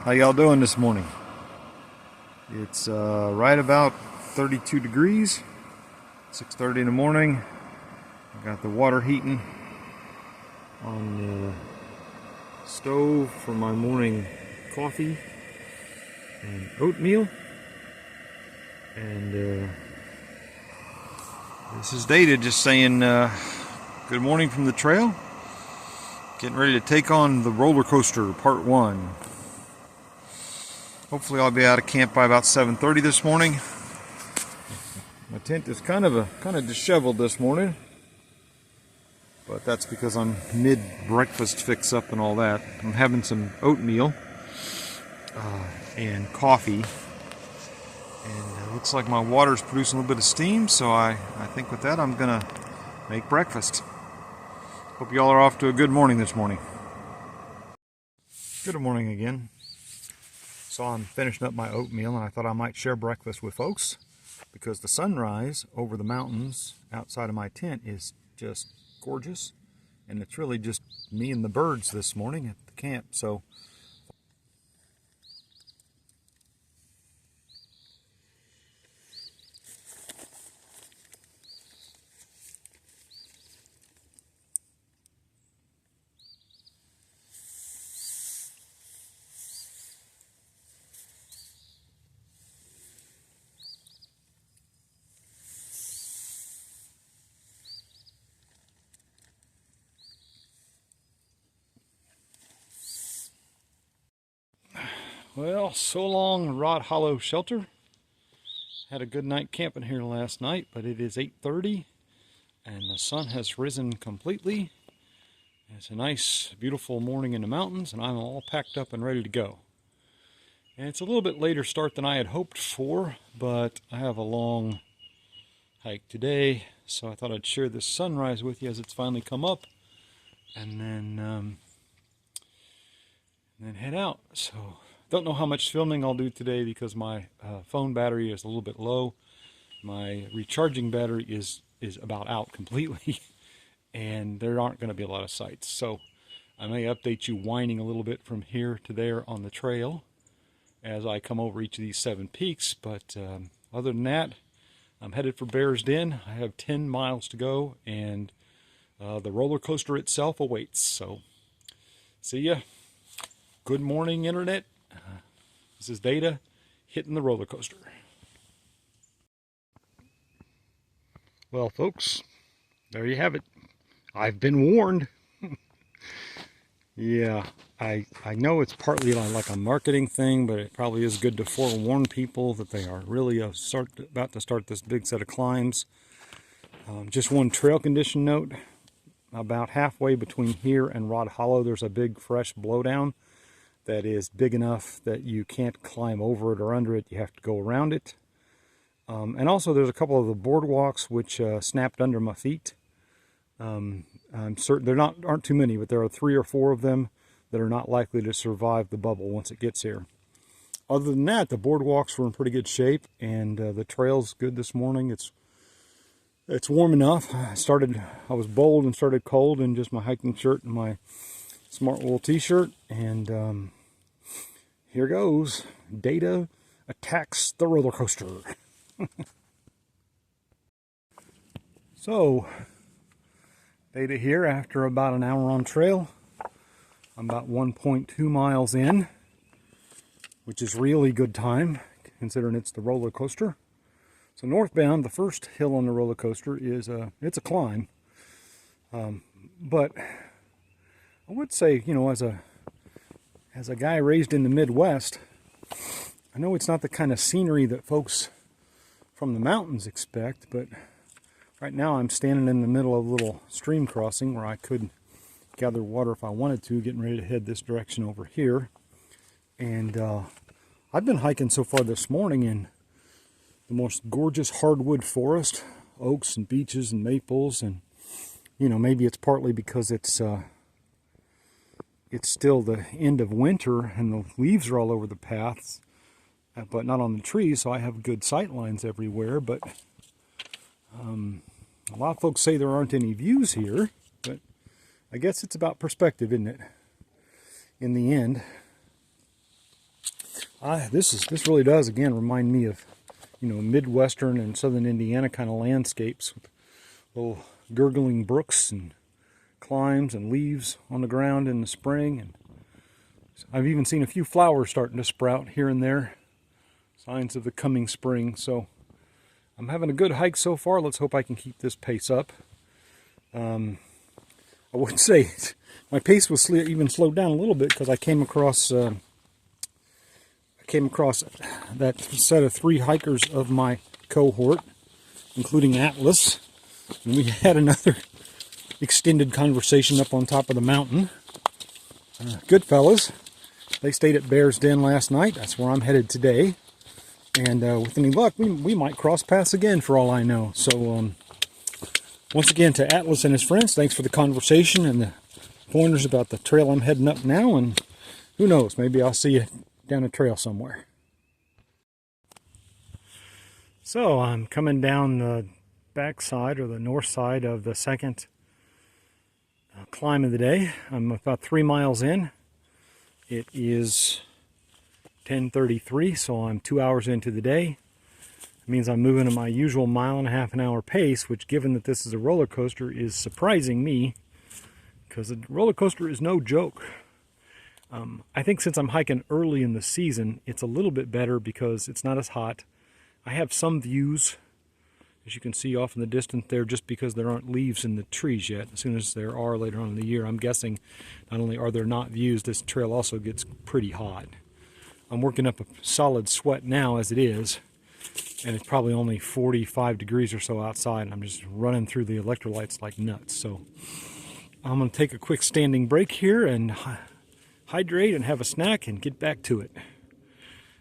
How y'all doing this morning? It's right about 32 degrees, 6:30 in the morning. I got the water heating on the stove for my morning coffee and oatmeal. And this is Data just saying good morning from the trail. Getting ready to take on the roller coaster part 1. Hopefully I'll be out of camp by about 7:30 this morning. My tent is kind of disheveled this morning, but that's because I'm mid-breakfast fix-up and all that. I'm having some oatmeal and coffee, and it looks like my water's producing a little bit of steam, so I think with that I'm gonna make breakfast. Hope y'all are off to a good morning this morning. Good morning again. So I'm finishing up my oatmeal, and I thought I might share breakfast with folks because the sunrise over the mountains outside of my tent is just gorgeous, and it's really just me and the birds this morning at the camp. So well, so long, Rod Hollow Shelter. Had a good night camping here last night, but it is 8:30 and the sun has risen completely. It's a nice, beautiful morning in the mountains, and I'm all packed up and ready to go. And it's a little bit later start than I had hoped for, but I have a long hike today, so I thought I'd share this sunrise with you as it's finally come up, and then head out. So don't know how much filming I'll do today because my phone battery is a little bit low. My recharging battery is about out completely, and there aren't going to be a lot of sights. So I may update you whining a little bit from here to there on the trail as I come over each of these 7 peaks. But other than that, I'm headed for Bears Den. I have 10 miles to go, and the roller coaster itself awaits. So see ya. Good morning, Internet. This is Data hitting the roller coaster. Well, folks, there you have it. I've been warned. Yeah, I know it's partly like a marketing thing, but it probably is good to forewarn people that they are really about to start this big set of climbs. Just one trail condition note. About halfway between here and Rod Hollow, there's a big fresh blowdown that is big enough that you can't climb over it or under it. You have to go around it. And also there's a couple of the boardwalks which snapped under my feet. I'm certain there aren't too many, but there are 3 or 4 of them that are not likely to survive the bubble once it gets here. Other than that, the boardwalks were in pretty good shape, and the trail's good this morning. It's warm enough. I was bold and started cold in just my hiking shirt and my Smart Wool t-shirt, and here goes. Data attacks the roller coaster. So, Data here after about an hour on trail. I'm about 1.2 miles in, which is really good time considering it's the roller coaster. So northbound, the first hill on the roller coaster is it's a climb, but I would say, you know, as a guy raised in the Midwest, I know it's not the kind of scenery that folks from the mountains expect, but right now I'm standing in the middle of a little stream crossing where I could gather water if I wanted to, getting ready to head this direction over here. And I've been hiking so far this morning in the most gorgeous hardwood forest, oaks and beeches and maples, and you know, maybe it's partly because it's still the end of winter and the leaves are all over the paths, but not on the trees, so I have good sight lines everywhere. But a lot of folks say there aren't any views here, but I guess it's about perspective, isn't it? In the end. This really does again remind me of, you know, Midwestern and Southern Indiana kind of landscapes with little gurgling brooks and climbs and leaves on the ground in the spring. And I've even seen a few flowers starting to sprout here and there, signs of the coming spring. So I'm having a good hike so far. Let's hope I can keep this pace up. I would say my pace was even slowed down a little bit because I came across that set of 3 hikers of my cohort, including Atlas, and we had another extended conversation up on top of the mountain. Good fellas. They stayed at Bears Den last night. That's where I'm headed today. And with any luck, we might cross paths again for all I know. So once again to Atlas and his friends, thanks for the conversation and the pointers about the trail I'm heading up now. And who knows, maybe I'll see you down a trail somewhere. So I'm coming down the backside or the north side of the second climb of the day. I'm about 3 miles in. It is 10:33, so I'm 2 hours into the day. It means I'm moving at my usual 1.5 an hour pace, which, given that this is a roller coaster, is surprising me because a roller coaster is no joke. I think since I'm hiking early in the season, it's a little bit better because it's not as hot. I have some views, as you can see off in the distance there, just because there aren't leaves in the trees yet. As soon as there are later on in the year, I'm guessing not only are there not views, this trail also gets pretty hot. I'm working up a solid sweat now as it is, and it's probably only 45 degrees or so outside, and I'm just running through the electrolytes like nuts. So I'm going to take a quick standing break here and hydrate and have a snack and get back to it.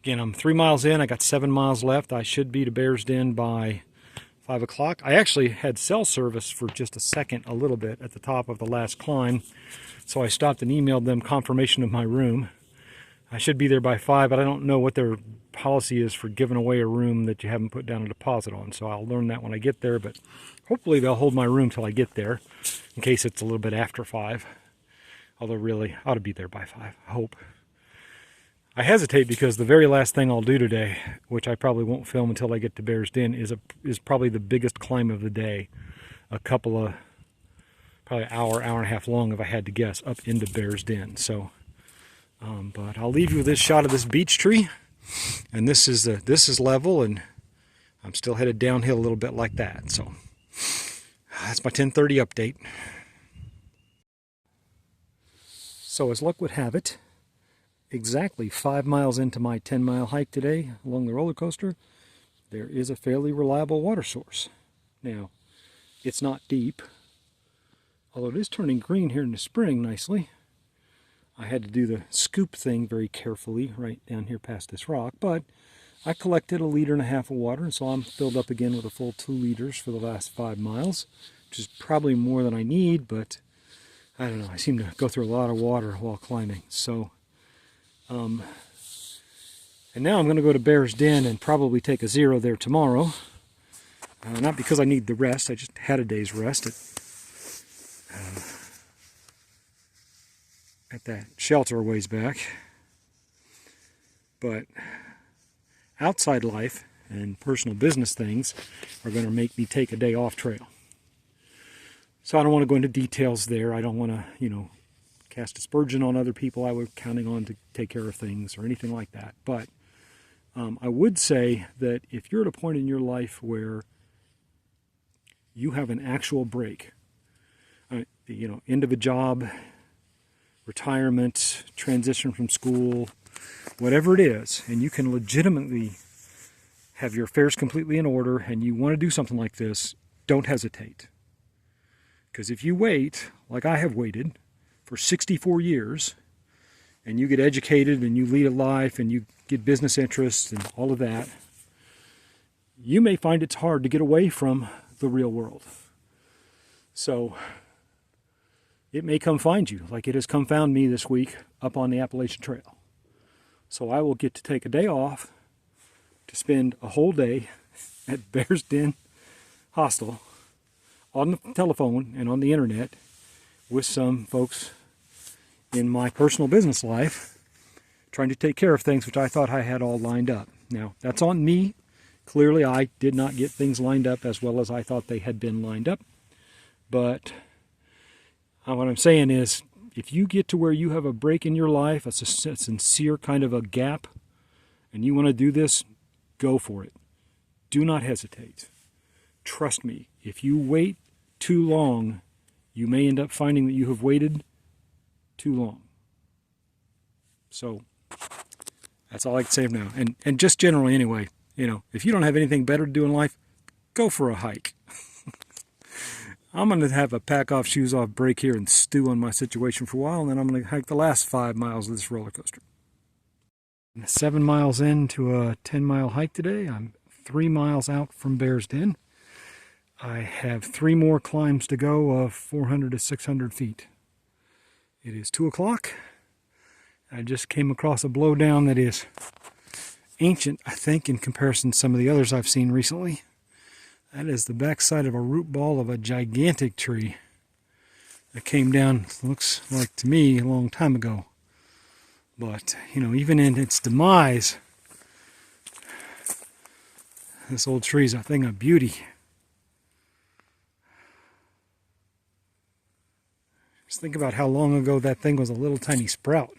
Again, I'm 3 miles in. I got 7 miles left. I should be to Bears Den by 5 o'clock. I actually had cell service for just a second, a little bit, at the top of the last climb. So I stopped and emailed them confirmation of my room. I should be there by 5, but I don't know what their policy is for giving away a room that you haven't put down a deposit on. So I'll learn that when I get there, but hopefully they'll hold my room till I get there, in case it's a little bit after 5. Although really, I ought to be there by 5, I hope. I hesitate because the very last thing I'll do today, which I probably won't film until I get to Bears Den, is probably the biggest climb of the day. A couple of, probably hour and a half long if I had to guess, up into Bears Den. So, but I'll leave you with this shot of this beech tree, and this is level, and I'm still headed downhill a little bit like that. So that's my 10:30 update. So as luck would have it, exactly 5 miles into my 10-mile hike today along the roller coaster, there is a fairly reliable water source. Now, it's not deep, although it is turning green here in the spring nicely. I had to do the scoop thing very carefully right down here past this rock, but I collected 1.5 liters of water, and so I'm filled up again with a full 2 liters for the last 5 miles, which is probably more than I need, but I don't know, I seem to go through a lot of water while climbing. So and now I'm going to go to Bears Den and probably take a 0 there tomorrow. Not because I need the rest, I just had a day's rest at that shelter a ways back. But outside life and personal business things are going to make me take a day off trail. So I don't want to go into details there. I don't want to, you know, cast aspersion on other people I was counting on to take care of things or anything like that. But I would say that if you're at a point in your life where you have an actual break, you know, end of a job, retirement, transition from school, whatever it is, and you can legitimately have your affairs completely in order and you want to do something like this, don't hesitate. Because if you wait, like I have waited, for 64 years, and you get educated and you lead a life and you get business interests and all of that, you may find it's hard to get away from the real world. So it may come find you, like it has come found me this week up on the Appalachian Trail. So I will get to take a day off to spend a whole day at Bears Den Hostel on the telephone and on the internet with some folks in my personal business life trying to take care of things which I thought I had all lined up. Now, that's on me. Clearly, I did not get things lined up as well as I thought they had been lined up. But what I'm saying is, if you get to where you have a break in your life, a sincere kind of a gap, and you want to do this, go for it. Do not hesitate. Trust me, if you wait too long, you may end up finding that you have waited too long. So, that's all I can say now. And just generally anyway, you know, if you don't have anything better to do in life, go for a hike. I'm going to have a pack off, shoes off break here and stew on my situation for a while, and then I'm going to hike the last 5 miles of this roller coaster. I'm 7 miles into a 10-mile hike today. I'm 3 miles out from Bears Den. I have 3 more climbs to go of 400 to 600 feet. It is 2 o'clock. I just came across a blowdown that is ancient, I think, in comparison to some of the others I've seen recently. That is the backside of a root ball of a gigantic tree that came down, looks like to me, a long time ago. But, you know, even in its demise, this old tree is a thing of beauty. Just think about how long ago that thing was a little tiny sprout.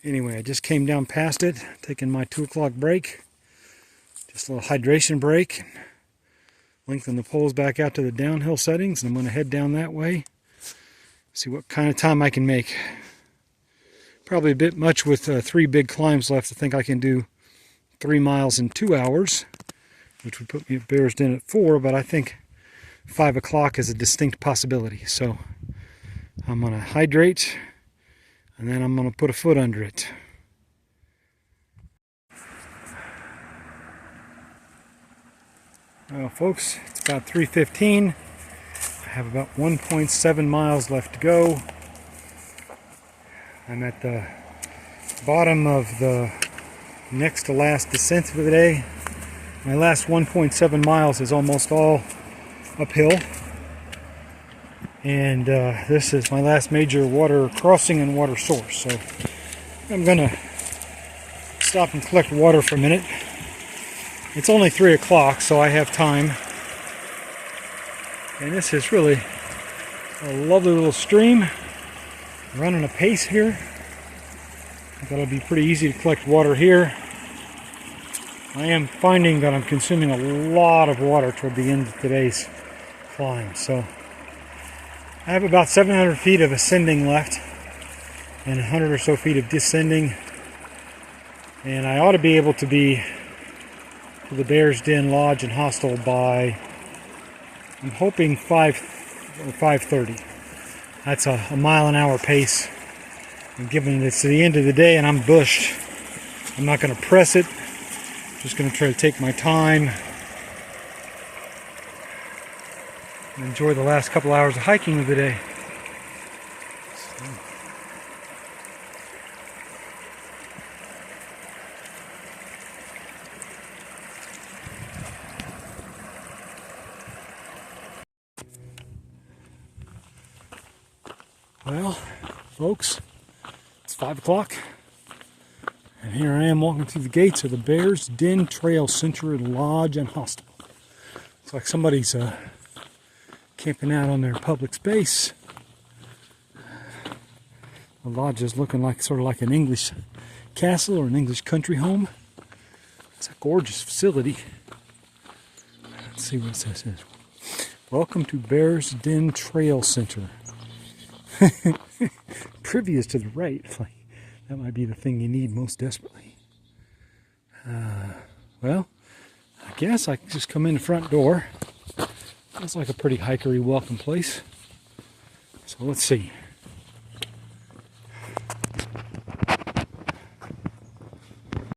Anyway, I just came down past it, taking my 2 o'clock break. Just a little hydration break. Lengthen the poles back out to the downhill settings, and I'm going to head down that way. See what kind of time I can make. Probably a bit much with 3 big climbs left to think I can do 3 miles in 2 hours, which would put me at Bears Den at 4, but I think 5 o'clock is a distinct possibility. So I'm going to hydrate, and then I'm going to put a foot under it. Well, folks, it's about 3:15. I have about 1.7 miles left to go. I'm at the bottom of the next to last descent for the day. My last 1.7 miles is almost all uphill. And this is my last major water crossing and water source. So I'm going to stop and collect water for a minute. It's only 3 o'clock, so I have time. And this is really a lovely little stream. I'm running a pace here. I thought it'd be pretty easy to collect water here. I am finding that I'm consuming a lot of water toward the end of today's climb. So I have about 700 feet of ascending left and 100 or so feet of descending. And I ought to be able to be to the Bears Den Lodge and Hostel by, I'm hoping 5 or 5:30. That's a mile-an-hour pace. And given it's the end of the day and I'm bushed, I'm not going to press it. Just going to try to take my time and enjoy the last couple hours of hiking of the day. Well, folks, it's 5 o'clock, and here I am walking through the gates of the Bears Den Trail Center Lodge and Hostel. Looks like somebody's camping out on their public space. The lodge is looking like sort of like an English castle or an English country home. It's a gorgeous facility. Let's see what it says. Welcome to Bears Den Trail Center. Privy is to the right. Like, that might be the thing you need most desperately. Well, I guess I can just come in the front door. Looks like a pretty hikery welcome place. So let's see.